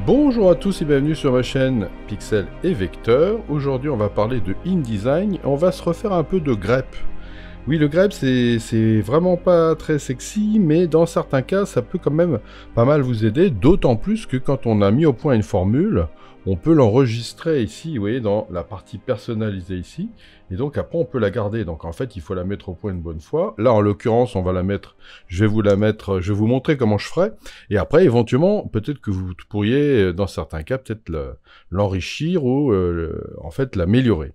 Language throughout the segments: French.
Bonjour à tous et bienvenue sur ma chaîne Pixel et Vecteur. Aujourd'hui on va parler de InDesign et on va se refaire un peu de grep. Oui, le grep c'est vraiment pas très sexy, mais dans certains cas ça peut quand même pas mal vous aider, d'autant plus que quand on a mis au point une formule, on peut l'enregistrer ici, vous voyez, dans la partie personnalisée ici, et donc après on peut la garder. Donc en fait il faut la mettre au point une bonne fois. Là en l'occurrence on va la mettre, je vais vous montrer comment je ferai, et après éventuellement peut-être que vous pourriez dans certains cas peut-être l'enrichir ou en fait l'améliorer.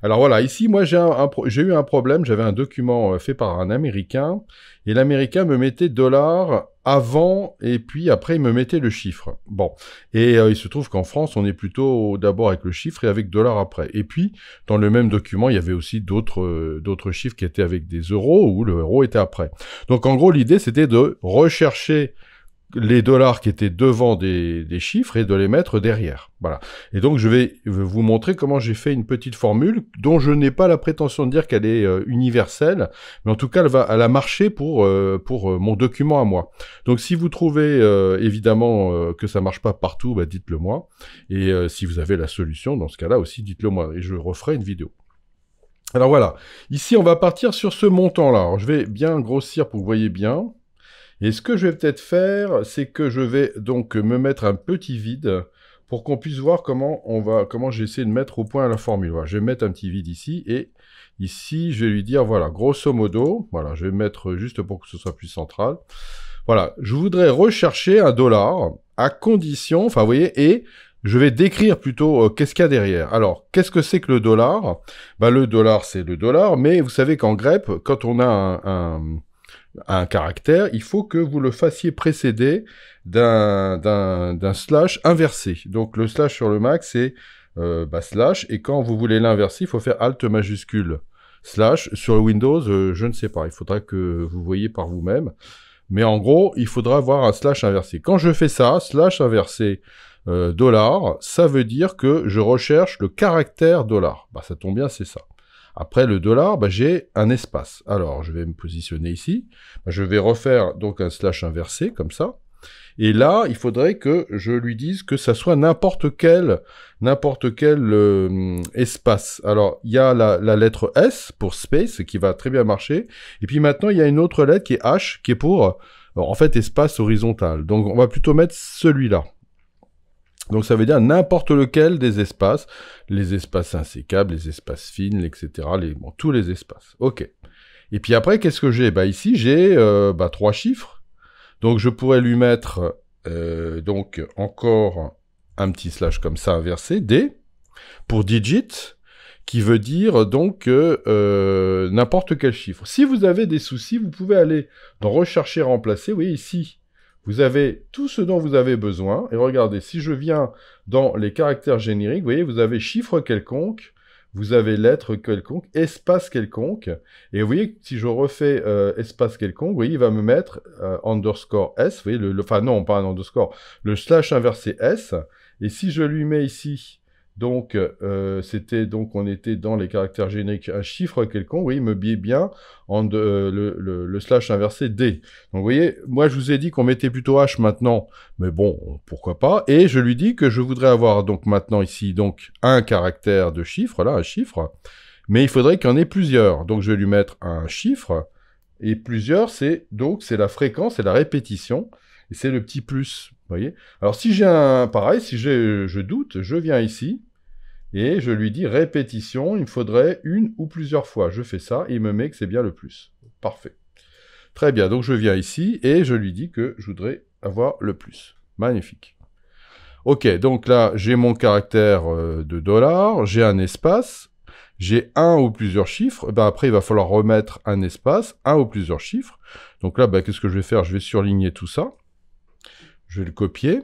Alors voilà, ici, moi, j'ai eu un problème. J'avais un document fait par un Américain, et l'Américain me mettait $ avant, et puis après, il me mettait le chiffre. Bon, et il se trouve qu'en France, on est plutôt d'abord avec le chiffre et avec $ après. Et puis, dans le même document, il y avait aussi d'autres chiffres qui étaient avec des euros, où le euro était après. Donc, en gros, l'idée, c'était de rechercher les $ qui étaient devant des chiffres et de les mettre derrière. Voilà. Et donc, je vais vous montrer comment j'ai fait une petite formule dont je n'ai pas la prétention de dire qu'elle est universelle, mais en tout cas, elle a marché pour mon document à moi. Donc, si vous trouvez évidemment que ça marche pas partout, bah, dites-le moi. Et si vous avez la solution, dans ce cas-là aussi, dites-le moi. Et je referai une vidéo. Alors voilà. Ici, on va partir sur ce montant-là. Alors, je vais bien grossir pour que vous voyez bien. Et ce que je vais peut-être faire, c'est que je vais donc me mettre un petit vide pour qu'on puisse voir comment j'ai essayé de mettre au point la formule. Voilà, je vais mettre un petit vide ici, et ici, je vais lui dire, voilà, grosso modo, voilà, je vais mettre juste pour que ce soit plus central. Voilà, je voudrais rechercher un $ à condition, enfin, vous voyez, et je vais décrire plutôt qu'est-ce qu'il y a derrière. Alors, qu'est-ce que c'est que le $? Ben, le $, c'est le $, mais vous savez qu'en grep, quand on a un caractère, il faut que vous le fassiez précéder d'un slash inversé. Donc le slash sur le Mac, c'est slash, et quand vous voulez l'inverser, il faut faire Alt majuscule slash. Sur le Windows, je ne sais pas, il faudra que vous voyez par vous-même. Mais en gros, il faudra avoir un slash inversé. Quand je fais ça, slash inversé $, ça veut dire que je recherche le caractère $. Bah, ça tombe bien, c'est ça. Après le $, bah, j'ai un espace. Alors, je vais me positionner ici. Je vais refaire donc un slash inversé, comme ça. Et là, il faudrait que je lui dise que ça soit n'importe quel espace. Alors, il y a la lettre S pour space, qui va très bien marcher. Et puis maintenant, il y a une autre lettre qui est H, qui est pour, en fait, espace horizontal. Donc, on va plutôt mettre celui-là. Donc ça veut dire n'importe lequel des espaces, les espaces insécables, les espaces fines, etc., tous les espaces. Ok. Et puis après, qu'est-ce que j'ai? Bah ici, j'ai 3 chiffres. Donc je pourrais lui mettre donc encore un petit slash comme ça inversé, D, pour digit, qui veut dire donc n'importe quel chiffre. Si vous avez des soucis, vous pouvez aller dans rechercher, remplacer. Vous voyez ici, vous avez tout ce dont vous avez besoin. Et regardez, si je viens dans les caractères génériques, vous voyez, vous avez chiffre quelconque, vous avez lettre quelconque, espace quelconque. Et vous voyez, si je refais espace quelconque, vous voyez, il va me mettre underscore S. Vous voyez, enfin non, pas un underscore, le slash inversé S. Et si je lui mets ici, donc, on était dans les caractères génériques, un chiffre quelconque, oui, il me met bien le slash inversé D. Donc, vous voyez, moi, je vous ai dit qu'on mettait plutôt H maintenant, mais bon, pourquoi pas. Et je lui dis que je voudrais avoir, donc, maintenant, ici, donc, un caractère de chiffre, là, un chiffre, mais il faudrait qu'il y en ait plusieurs. Donc, je vais lui mettre un chiffre, et plusieurs, c'est la fréquence et la répétition, et c'est le petit plus, vous voyez. Alors, si j'ai pareil, si je doute, je viens ici, et je lui dis répétition, il me faudrait une ou plusieurs fois. Je fais ça, et il me met que c'est bien le plus. Parfait. Très bien, donc je viens ici, et je lui dis que je voudrais avoir le plus. Magnifique. Ok, donc là, j'ai mon caractère de $, j'ai un espace, j'ai un ou plusieurs chiffres. Ben après, il va falloir remettre un espace, un ou plusieurs chiffres. Donc là, ben, qu'est-ce que je vais faire? Je vais surligner tout ça. Je vais le copier.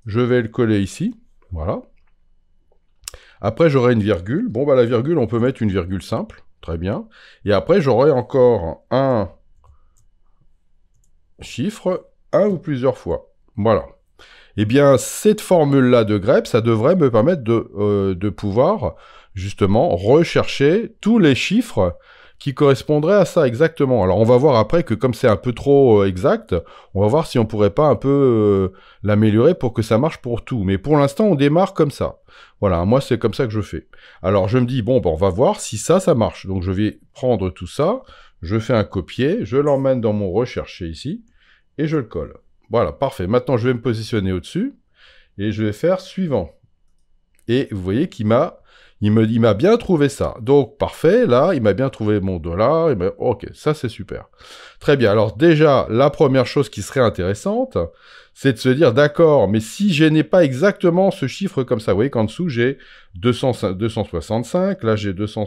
Je vais le coller ici. Voilà. Après, j'aurai une virgule. Bon, bah, la virgule, on peut mettre une virgule simple. Très bien. Et après, j'aurai encore un chiffre, un ou plusieurs fois. Voilà. Eh bien, cette formule-là de grep, ça devrait me permettre de pouvoir, justement, rechercher tous les chiffres qui correspondrait à ça exactement. Alors on va voir après que comme c'est un peu trop exact, on va voir si on pourrait pas un peu l'améliorer pour que ça marche pour tout. Mais pour l'instant, on démarre comme ça. Voilà, moi c'est comme ça que je fais. Alors je me dis, bon, on va voir si ça marche. Donc je vais prendre tout ça, je fais un copier, je l'emmène dans mon recherché ici, et je le colle. Voilà, parfait. Maintenant je vais me positionner au-dessus, et je vais faire suivant. Et vous voyez qu'il m'a bien trouvé ça. Donc, parfait, là, il m'a bien trouvé mon dollar. Ok, ça, c'est super. Très bien. Alors, déjà, la première chose qui serait intéressante, c'est de se dire, d'accord, mais si je n'ai pas exactement ce chiffre comme ça, vous voyez qu'en dessous, j'ai 265, là, j'ai 200,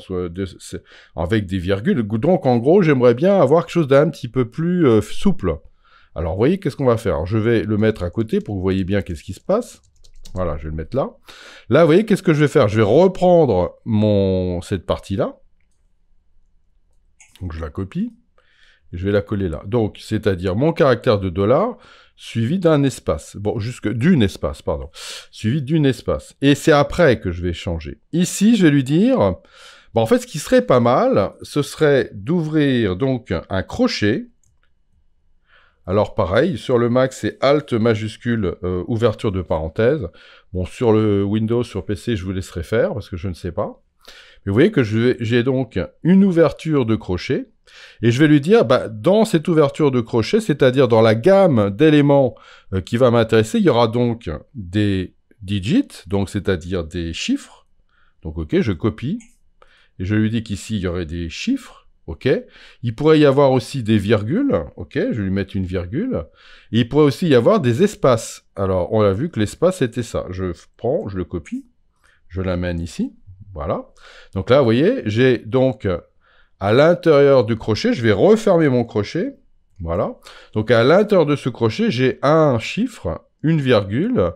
avec des virgules. Donc, en gros, j'aimerais bien avoir quelque chose d'un petit peu plus souple. Alors, vous voyez, qu'est-ce qu'on va faire? Alors, je vais le mettre à côté pour que vous voyez bien qu'est-ce qui se passe. Voilà, je vais le mettre là. Là, vous voyez, qu'est-ce que je vais faire? Je vais reprendre cette partie-là. Donc, je la copie. Et je vais la coller là. Donc, c'est-à-dire mon caractère de dollar suivi d'un espace. Bon, d'une espace, pardon. Suivi d'une espace. Et c'est après que je vais changer. Ici, je vais lui dire... Bon, en fait, ce qui serait pas mal, ce serait d'ouvrir donc un crochet. Alors pareil, sur le Mac, c'est Alt majuscule, ouverture de parenthèse. Bon, sur le Windows, sur PC, je vous laisserai faire, parce que je ne sais pas. Mais vous voyez que j'ai donc une ouverture de crochet, et je vais lui dire, dans cette ouverture de crochet, c'est-à-dire dans la gamme d'éléments qui va m'intéresser, il y aura donc des digits, donc c'est-à-dire des chiffres. Donc ok, je copie, et je lui dis qu'ici, il y aurait des chiffres. Ok, il pourrait y avoir aussi des virgules, ok, je vais lui mettre une virgule, et il pourrait aussi y avoir des espaces. Alors, on a vu que l'espace, c'était ça. Je prends, je le copie, je l'amène ici, voilà. Donc là, vous voyez, j'ai donc, à l'intérieur du crochet, je vais refermer mon crochet, voilà. Donc, à l'intérieur de ce crochet, j'ai un chiffre, une virgule,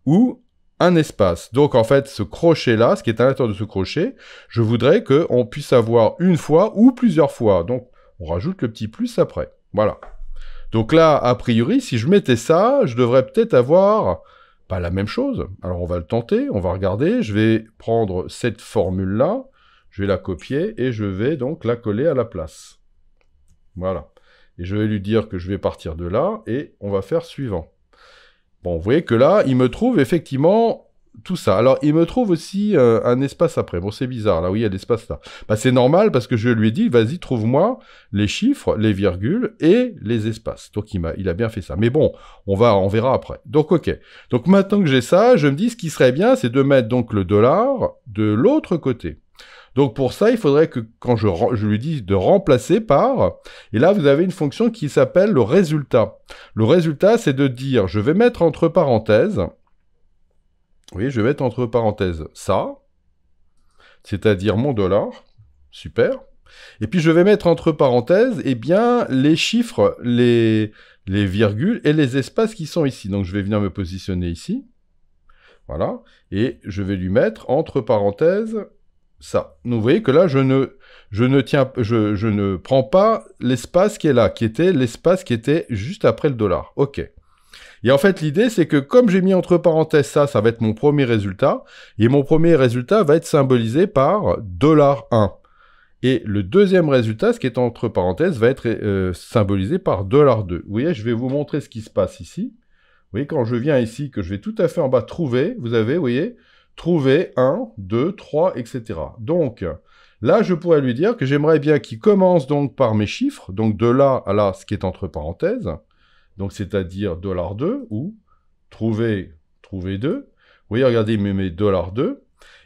ou un espace. Donc, en fait, ce crochet-là, ce qui est à l'intérieur de ce crochet, je voudrais qu'on puisse avoir une fois ou plusieurs fois. Donc, on rajoute le petit plus après. Voilà. Donc là, a priori, si je mettais ça, je devrais peut-être avoir la même chose. Alors, on va le tenter, on va regarder. Je vais prendre cette formule-là, je vais la copier et je vais donc la coller à la place. Voilà. Et je vais lui dire que je vais partir de là et on va faire suivant. Bon, vous voyez que là, il me trouve effectivement tout ça. Alors, il me trouve aussi un espace après. Bon, c'est bizarre, là, oui, il y a l'espace là. C'est normal parce que je lui ai dit, vas-y, trouve-moi les chiffres, les virgules et les espaces. Donc, il a bien fait ça. Mais bon, on verra après. Donc, ok. Donc, maintenant que j'ai ça, je me dis, ce qui serait bien, c'est de mettre donc le dollar de l'autre côté. Donc pour ça, il faudrait que quand je lui dis de remplacer par, et là vous avez une fonction qui s'appelle le résultat. Le résultat, c'est de dire, je vais mettre entre parenthèses, oui, je vais mettre entre parenthèses ça, c'est-à-dire mon dollar, super, et puis je vais mettre entre parenthèses, eh bien, les chiffres, les virgules et les espaces qui sont ici. Donc je vais venir me positionner ici, voilà, et je vais lui mettre entre parenthèses ça. Donc vous voyez que là, je ne prends pas l'espace qui est là, qui était l'espace qui était juste après le dollar. Ok. Et en fait, l'idée, c'est que comme j'ai mis entre parenthèses ça, ça va être mon premier résultat, et mon premier résultat va être symbolisé par $1. Et le deuxième résultat, ce qui est entre parenthèses, va être symbolisé par $2. Vous voyez, je vais vous montrer ce qui se passe ici. Vous voyez, quand je viens ici, que je vais tout à fait en bas trouver, vous avez, vous voyez, trouver 1, 2, 3, etc. Donc, là, je pourrais lui dire que j'aimerais bien qu'il commence donc par mes chiffres, donc de là à là, ce qui est entre parenthèses, donc c'est-à-dire $2, ou trouver 2. Vous voyez, regardez, il me met $2.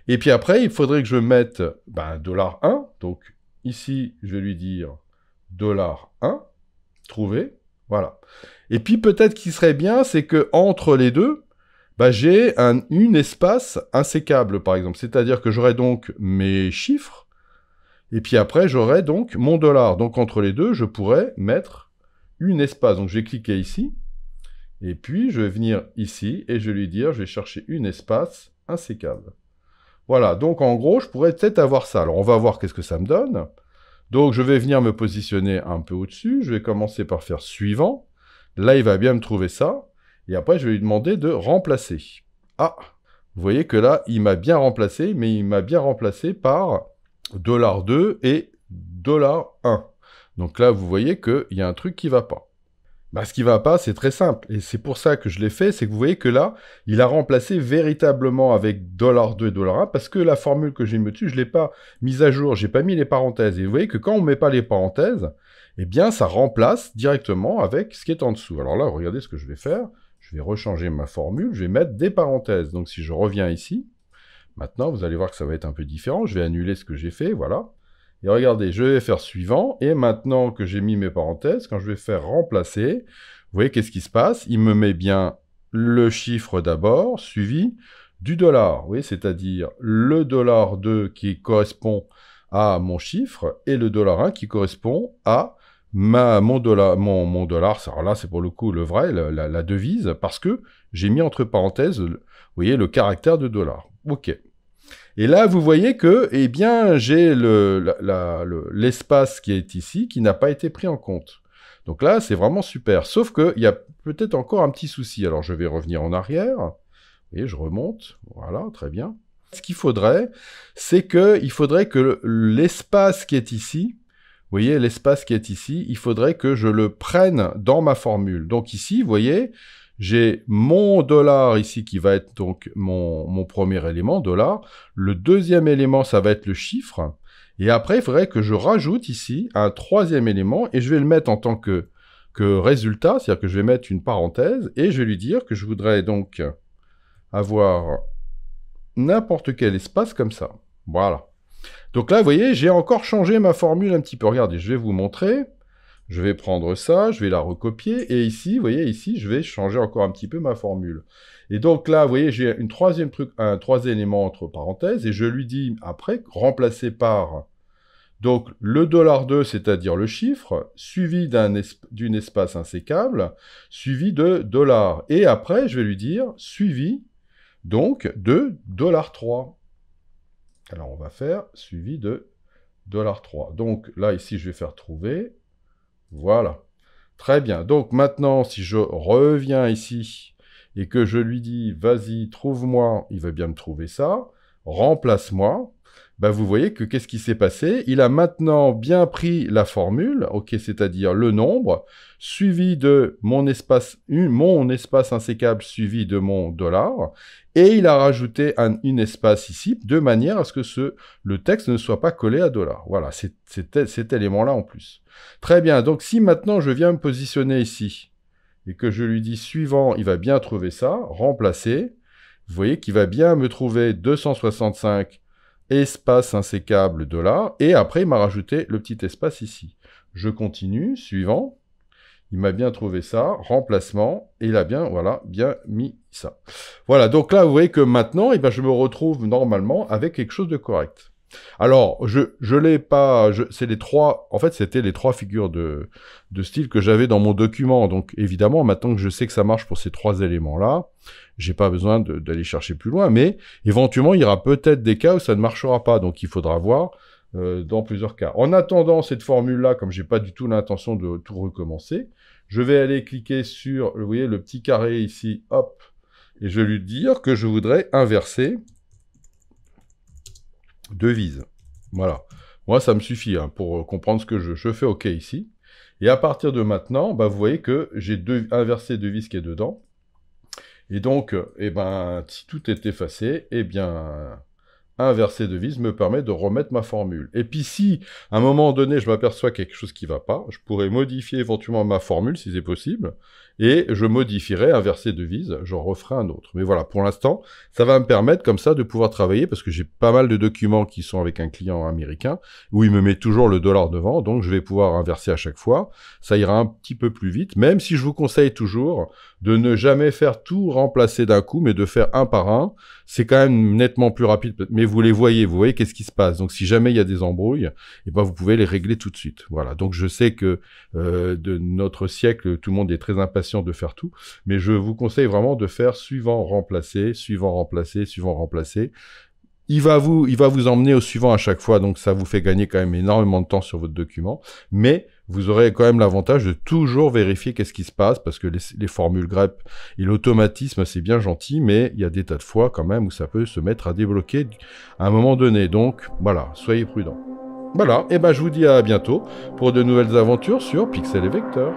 Et puis après, il faudrait que je mette $1. Donc ici, je vais lui dire $1, trouver, voilà. Et puis peut-être qu'il serait bien, c'est que entre les deux, j'ai une espace insécable, par exemple. C'est-à-dire que j'aurai donc mes chiffres, et puis après, j'aurai donc mon dollar. Donc entre les deux, je pourrais mettre une espace. Donc je vais cliquer ici, et puis je vais venir ici, et je vais lui dire, je vais chercher une espace insécable. Voilà, donc en gros, je pourrais peut-être avoir ça. Alors on va voir qu'est-ce que ça me donne. Donc je vais venir me positionner un peu au-dessus, je vais commencer par faire suivant. Là, il va bien me trouver ça. Et après, je vais lui demander de remplacer. Ah, vous voyez que là, il m'a bien remplacé, mais il m'a bien remplacé par $2 et $1. Donc là, vous voyez qu'il y a un truc qui va pas. Bah, ce qui va pas, c'est très simple. Et c'est pour ça que je l'ai fait, c'est que vous voyez que là, il a remplacé véritablement avec $2 et $1, parce que la formule que j'ai mis dessus, je l'ai pas mise à jour, j'ai pas mis les parenthèses. Et vous voyez que quand on met pas les parenthèses, eh bien, ça remplace directement avec ce qui est en dessous. Alors là, regardez ce que je vais faire. Je vais rechanger ma formule, je vais mettre des parenthèses. Donc si je reviens ici, maintenant, vous allez voir que ça va être un peu différent. Je vais annuler ce que j'ai fait, voilà. Et regardez, je vais faire suivant, et maintenant que j'ai mis mes parenthèses, quand je vais faire remplacer, vous voyez qu'est-ce qui se passe? Il me met bien le chiffre d'abord, suivi du dollar, vous voyez, c'est-à-dire le $2 qui correspond à mon chiffre, et le $1 qui correspond à mon dollar. Alors là, c'est pour le coup le vrai, la devise, parce que j'ai mis entre parenthèses, vous voyez, le caractère de dollar. Ok. Et là, vous voyez que, eh bien, j'ai l'espace qui est ici, qui n'a pas été pris en compte. Donc là, c'est vraiment super. Sauf qu'il y a peut-être encore un petit souci. Alors, je vais revenir en arrière. Vous voyez, je remonte. Voilà, très bien. Ce qu'il faudrait, c'est qu'il faudrait que l'espace qui est ici, vous voyez, l'espace qui est ici, il faudrait que je le prenne dans ma formule. Donc ici, vous voyez, j'ai mon dollar ici qui va être donc mon premier élément, dollar. Le deuxième élément, ça va être le chiffre. Et après, il faudrait que je rajoute ici un troisième élément et je vais le mettre en tant que résultat, c'est-à-dire que je vais mettre une parenthèse et je vais lui dire que je voudrais donc avoir n'importe quel espace comme ça. Voilà. Donc là, vous voyez, j'ai encore changé ma formule un petit peu. Regardez, je vais vous montrer. Je vais prendre ça, je vais la recopier, et ici, vous voyez, ici, je vais changer encore un petit peu ma formule. Et donc là, vous voyez, j'ai un troisième élément entre parenthèses, et je lui dis, après, remplacer par, donc, le $2, c'est-à-dire le chiffre, suivi d'une espace insécable, suivi de $. Et après, je vais lui dire, suivi, donc, de $3. Alors, on va faire suivi de $3. Donc, là, ici, je vais faire trouver. Voilà. Très bien. Donc maintenant, si je reviens ici et que je lui dis, vas-y, trouve-moi, il va bien me trouver ça, remplace-moi, ben vous voyez que qu'est-ce qui s'est passé? Il a maintenant bien pris la formule, ok, c'est-à-dire le nombre, suivi de mon espace insécable suivi de mon $, et il a rajouté une espace ici, de manière à ce que le texte ne soit pas collé à $. Voilà, c'est cet élément-là en plus. Très bien, donc si maintenant je viens me positionner ici, et que je lui dis suivant, il va bien trouver ça, remplacer, vous voyez qu'il va bien me trouver 265 espace insécable $, et après il m'a rajouté le petit espace ici. Je continue, suivant, il m'a bien trouvé ça, remplacement, et il a bien, voilà, bien mis ça. Voilà, donc là, vous voyez que maintenant, eh ben, je me retrouve normalement avec quelque chose de correct. Alors, je l'ai pas, c'est les trois, en fait, c'était les trois figures de style que j'avais dans mon document. Donc, évidemment, maintenant que je sais que ça marche pour ces trois éléments-là, j'ai pas besoin d'aller chercher plus loin, mais éventuellement, il y aura peut-être des cas où ça ne marchera pas. Donc, il faudra voir dans plusieurs cas. En attendant cette formule-là, comme j'ai pas du tout l'intention de tout recommencer, je vais aller cliquer sur, vous voyez, le petit carré ici, hop, et je vais lui dire que je voudrais inverser devise. Voilà. Moi, ça me suffit hein, pour comprendre ce que je fais OK ici. Et à partir de maintenant, bah, vous voyez que j'ai inversé devise qui est dedans. Et donc, eh ben, si tout est effacé, eh bien, inverser devise me permet de remettre ma formule. Et puis si, à un moment donné, je m'aperçois quelque chose qui ne va pas, je pourrais modifier éventuellement ma formule, si c'est possible, et je modifierai inverser devise, j'en referai un autre. Mais voilà, pour l'instant, ça va me permettre comme ça de pouvoir travailler, parce que j'ai pas mal de documents qui sont avec un client américain, où il me met toujours le $ devant, donc je vais pouvoir inverser à chaque fois. Ça ira un petit peu plus vite, même si je vous conseille toujours de ne jamais faire tout remplacer d'un coup, mais de faire un par un. C'est quand même nettement plus rapide, mais vous voyez qu'est-ce qui se passe. Donc si jamais il y a des embrouilles, eh ben, vous pouvez les régler tout de suite. Voilà, donc je sais que de notre siècle, tout le monde est très impatient de faire tout, mais je vous conseille vraiment de faire suivant, remplacer, suivant, remplacer, suivant, remplacer. Il va vous emmener au suivant à chaque fois, donc ça vous fait gagner quand même énormément de temps sur votre document, mais vous aurez quand même l'avantage de toujours vérifier qu'est-ce qui se passe, parce que les formules grep et l'automatisme, c'est bien gentil, mais il y a des tas de fois quand même où ça peut se mettre à débloquer à un moment donné. Donc voilà, soyez prudents. Voilà, et ben je vous dis à bientôt pour de nouvelles aventures sur Pixel et Vecteur.